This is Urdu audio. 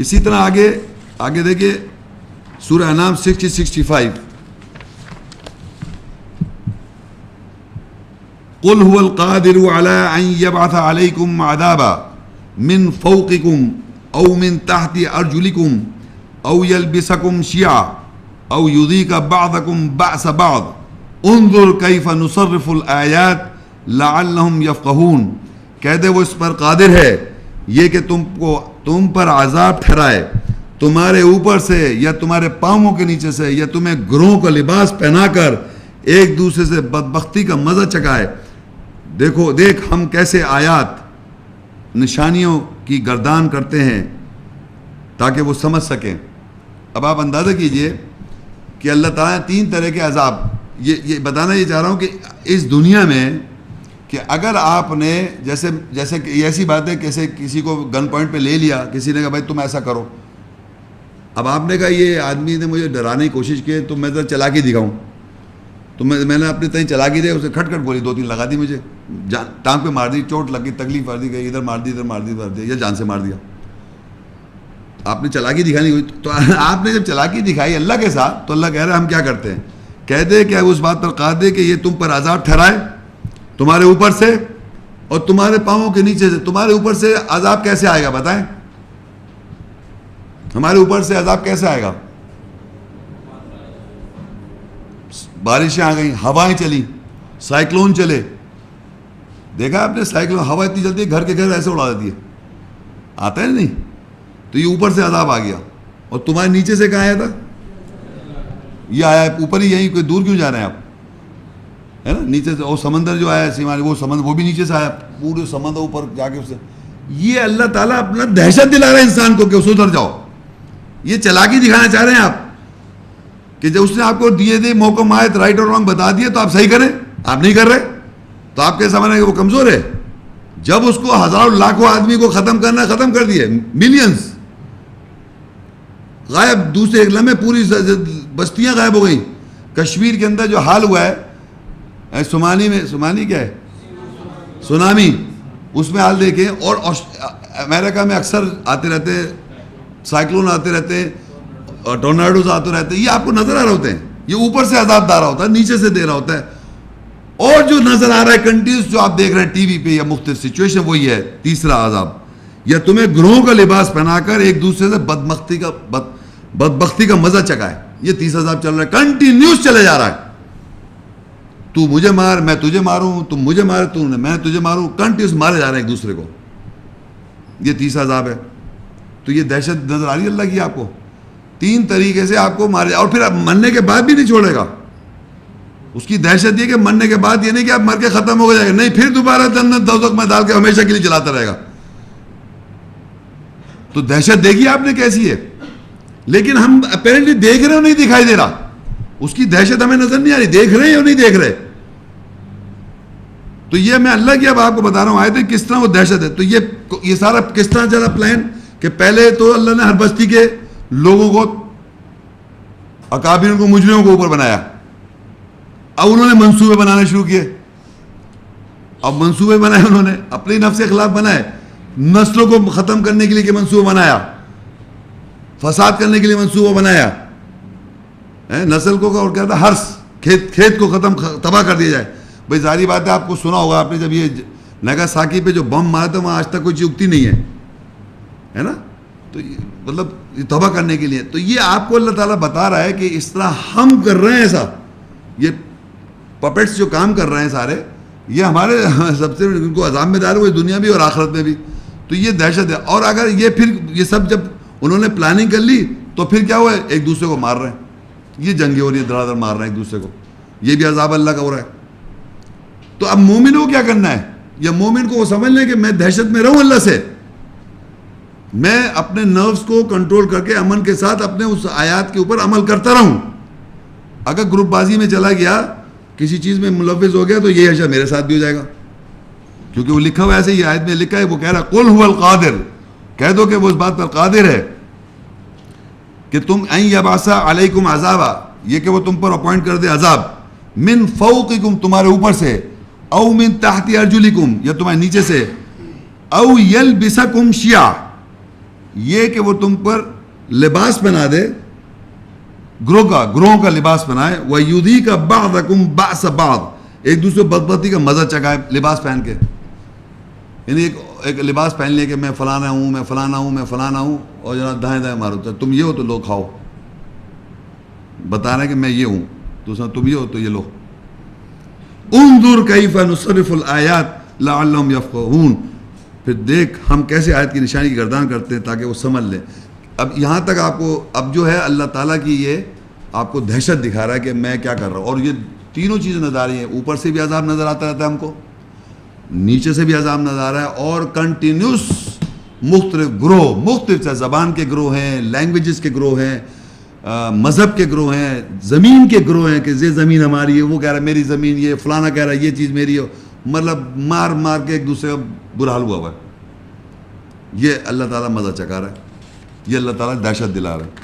اسی طرح آگے دیکھیے سورہ انعام 65. قل هو القادر على ان يبعث عليكم عذابا من فوقكم او من تحت ارجلكم او يلبسكم شيعا او يذيق بعضكم بأس بعض انظر كيف نصرف الآيات لعلهم يفقهون. کہہ دے وہ اس پر قادر ہے یہ کہ تم پر عذاب ٹھہرائے تمہارے اوپر سے یا تمہارے پاؤں کے نیچے سے یا تمہیں گروہوں کا لباس پہنا کر ایک دوسرے سے بدبختی کا مزہ چکھائے. دیکھ ہم کیسے آیات نشانیوں کی گردان کرتے ہیں تاکہ وہ سمجھ سکیں. اب آپ اندازہ کیجئے کہ اللہ تعالیٰ نے 3 طرح کے عذاب یہ بتانا یہ چاہ رہا ہوں کہ اس دنیا میں کہ اگر آپ نے جیسے کہ ایسی بات ہے کیسے کسی کو گن پوائنٹ پہ لے لیا, کسی نے کہا بھائی تم ایسا کرو, اب آپ نے کہا یہ آدمی نے مجھے ڈرانے کی کوشش کی تو میں ذرا چلاکی دکھاؤں, تو میں نے اپنے تئیں چلاکی دے اسے کھٹ بولی 2-3 لگا دی, مجھے ٹانگ پہ مار دی, چوٹ لگ گئی, تکلیف مار دی, کہ ادھر مار دی یا جان سے مار دیا. آپ نے چلاکی دکھانی ہوئی تو آپ نے جب چلاکی دکھائی اللہ کے ساتھ تو اللہ کہہ رہا ہے ہم کیا کرتے ہیں, کہہ دے کہ اس بات پر قادر کہ یہ تم پر عذاب ٹھہرائے تمہارے اوپر سے اور تمہارے پاؤں کے نیچے سے. تمہارے اوپر سے عذاب کیسے آئے گا بتائیں, ہمارے اوپر سے عذاب کیسے آئے گا؟ بارشیں آ گئیں, ہوائیں چلی, سائیکلون چلے. دیکھا آپ نے سائیکلون, ہوا اتنی چلتی ہے گھر کے گھر ایسے اڑا دیتی ہے, آتا ہے نہیں؟ تو یہ اوپر سے عذاب آ گیا. اور تمہارے نیچے سے کہاں آیا تھا؟ یہ آیا اوپر ہی, یہیں کوئی دور کیوں جا رہے ہیں آپ, ہے نا, نیچے سے. اور سمندر جو آیا سیمانی وہ سمندر وہ بھی نیچے سے آیا, پورے سمندر اوپر جا کے اس سے. یہ اللہ تعالیٰ اپنا دہشت دلا رہا ہے انسان کو کہ اس ادھر جاؤ. یہ چلاکی دکھانا چاہ رہے ہیں آپ کہ جب اس نے آپ کو دیے موقع آیت رائٹ اور رانگ بتا دیے تو آپ صحیح کریں, آپ نہیں کر رہے تو آپ کیسا مانے کہ وہ کمزور ہے. جب اس کو ہزاروں لاکھوں آدمی کو ختم کرنا ختم کر دیے, ملینز غائب, دوسرے ایک لمحے پوری بستیاں غائب ہو گئیں. کشمیر کے اندر جو حال ہوا ہے سونامی کیا ہے, سونامی, اس میں حال دیکھیں. اور امریکہ میں اکثر آتے رہتے سائیکلون آتے رہتے, ٹورناڈوز آتے رہتے, یہ آپ کو نظر آ رہے ہوتے ہیں. یہ اوپر سے عذاب دے رہا ہوتا ہے, نیچے سے دے رہا ہوتا ہے. اور جو نظر آ رہا ہے کنٹینیوس جو آپ دیکھ رہے ہیں ٹی وی پہ یا مختلف سچویشن, وہی ہے تیسرا عذاب. یا تمہیں گروہوں کا لباس پہنا کر ایک دوسرے سے بدبختی کا مزہ چکائے. یہ تیسرا عذاب چل رہا ہے, کنٹینیوس چلے جا رہا ہے. تو مجھے مار, میں تجھے ماروں, تم مجھے مار, میں تجھے ماروں, کنٹینیوس مارے جا رہے ہیں ایک دوسرے کو. یہ تیسرا عذاب ہے. تو یہ دہشت نظر آ رہی ہے اللہ کی آپ کو, 3 طریقے سے آپ کو مارے. اور پھر آپ مرنے کے بعد بھی نہیں چھوڑے گا. اس کی دہشت یہ کہ مرنے کے بعد یہ نہیں کہ آپ مر کے ختم ہو جائے گا, نہیں, پھر دوبارہ جنت دوزخ میں ڈال کے ہمیشہ کے لیے جلاتا رہے گا. تو دہشت دیکھی آپ نے کیسی ہے, لیکن ہم اپیرنٹلی دیکھ رہے ہو نہیں دکھائی دے رہا. اس کی دہشت ہمیں نظر نہیں آ رہی, دیکھ رہے ہیں یا نہیں دیکھ رہے. تو یہ میں اللہ کی اب آپ کو بتا رہا ہوں آیت کس طرح وہ دہشت ہے. تو یہ سارا کس طرح چلا پلان کہ پہلے تو اللہ نے ہر بستی کے لوگوں کو, اکابرین کو, مجرموں کو اوپر بنایا. اب انہوں نے منصوبے بنانے شروع کیے. اب منصوبے بنائے انہوں نے, اپنے نفس کے خلاف بنائے, نسلوں کو ختم کرنے کے لیے کہ منصوبہ بنایا, فساد کرنے کے لیے منصوبہ بنایا, نسل کو اور کیا تھا, ہرس, کھیت کو تباہ کر دیا جائے. بھائی ظاہری بات ہے, آپ کو سنا ہوگا آپ نے, جب یہ ناگاساکی پہ جو بم مارا تھا وہاں آج تک کوئی چیز اگتی نہیں ہے نا. تو مطلب تباہ کرنے کے لیے. تو یہ آپ کو اللہ تعالیٰ بتا رہا ہے کہ اس طرح ہم کر رہے ہیں ایسا. یہ پپیٹس جو کام کر رہے ہیں سارے, یہ ہمارے سب سے ان کو عذاب میں ڈالے ہوئے دنیا بھی اور آخرت میں بھی. تو یہ دہشت ہے. اور اگر یہ پھر یہ سب جب انہوں نے پلاننگ کر لی تو پھر کیا ہوا ہے, ایک دوسرے کو مار رہے ہیں. یہ جنگیں ہو رہی ہیں, دھڑا دھڑ مار رہے ہیں ایک دوسرے کو. یہ بھی عذاب اللہ کا ہو رہا ہے. تو اب مومن کو کیا کرنا ہے, یا مومن کو وہ سمجھ لیں کہ میں دہشت میں رہوں اللہ سے, میں اپنے نروز کو کنٹرول کر کے امن کے ساتھ اپنے اس آیات کے اوپر عمل کرتا رہوں. اگر گروپ بازی میں چلا گیا, کسی چیز میں ملوث ہو گیا, تو یہ حشر میرے ساتھ بھی ہو جائے گا, کیونکہ وہ لکھا ہوا ایسے ہی آیت میں لکھا ہے. وہ کہہ رہا قل هو القادر, کہہ دو کہ وہ اس بات پر قادر ہے کہ تم ان یبعث علیکم عذابا, یہ کہ وہ تم پر اپوائنٹ کر دے عذاب, من فوقکم, تمہارے اوپر سے, او من تحت ارجلکم, یا تمہارے نیچے سے, او یلبسکم شیعا, یہ کہ وہ تم پر لباس پہنا دے، گروہ کا لباس پہنائے، وَيُذِيقَ بَعْضَكُمْ بَأْسَ بَعْضٍ، ایک دوسرے بدبختی کا مزہ چکھائے لباس پہن کے. یعنی ایک لباس پہن لیا کہ میں فلانا ہوں، میں فلانا ہوں، میں فلانا ہوں، اور جناب دائیں دائیں مارو، تم یہ ہو تو لو کھاؤ، بتا رہے کہ میں یہ ہوں، دوسرا تم یہ ہو تو یہ لو. انظر کیف نصرف الآیات لعلہم یفقہون، پھر دیکھ ہم کیسے آیت کی نشانی کی گردان کرتے ہیں تاکہ وہ سمجھ لیں. اب یہاں تک آپ کو اب جو ہے اللہ تعالیٰ کی یہ آپ کو دہشت دکھا رہا ہے کہ میں کیا کر رہا ہوں، اور یہ تینوں چیزیں نظر آ رہی ہیں، اوپر سے بھی عذاب نظر آتا رہتا ہے ہم کو، نیچے سے بھی عذاب نظر آ رہا ہے، اور کنٹینیوس مختلف گروہ، مختلف زبان کے گروہ ہیں، لینگویجز کے گروہ ہیں، مذہب کے گروہ ہیں، زمین کے گروہ ہیں کہ یہ زمین ہماری ہے، وہ کہہ رہا ہے میری زمین، یہ فلانا کہہ رہا ہے یہ چیز میری ہے، مطلب مار مار کے ایک دوسرے کا برا حال ہوا ہوا ہے. یہ اللہ تعالیٰ مزہ چکھا رہا ہے، یہ اللہ تعالیٰ دہشت دلا رہا ہے.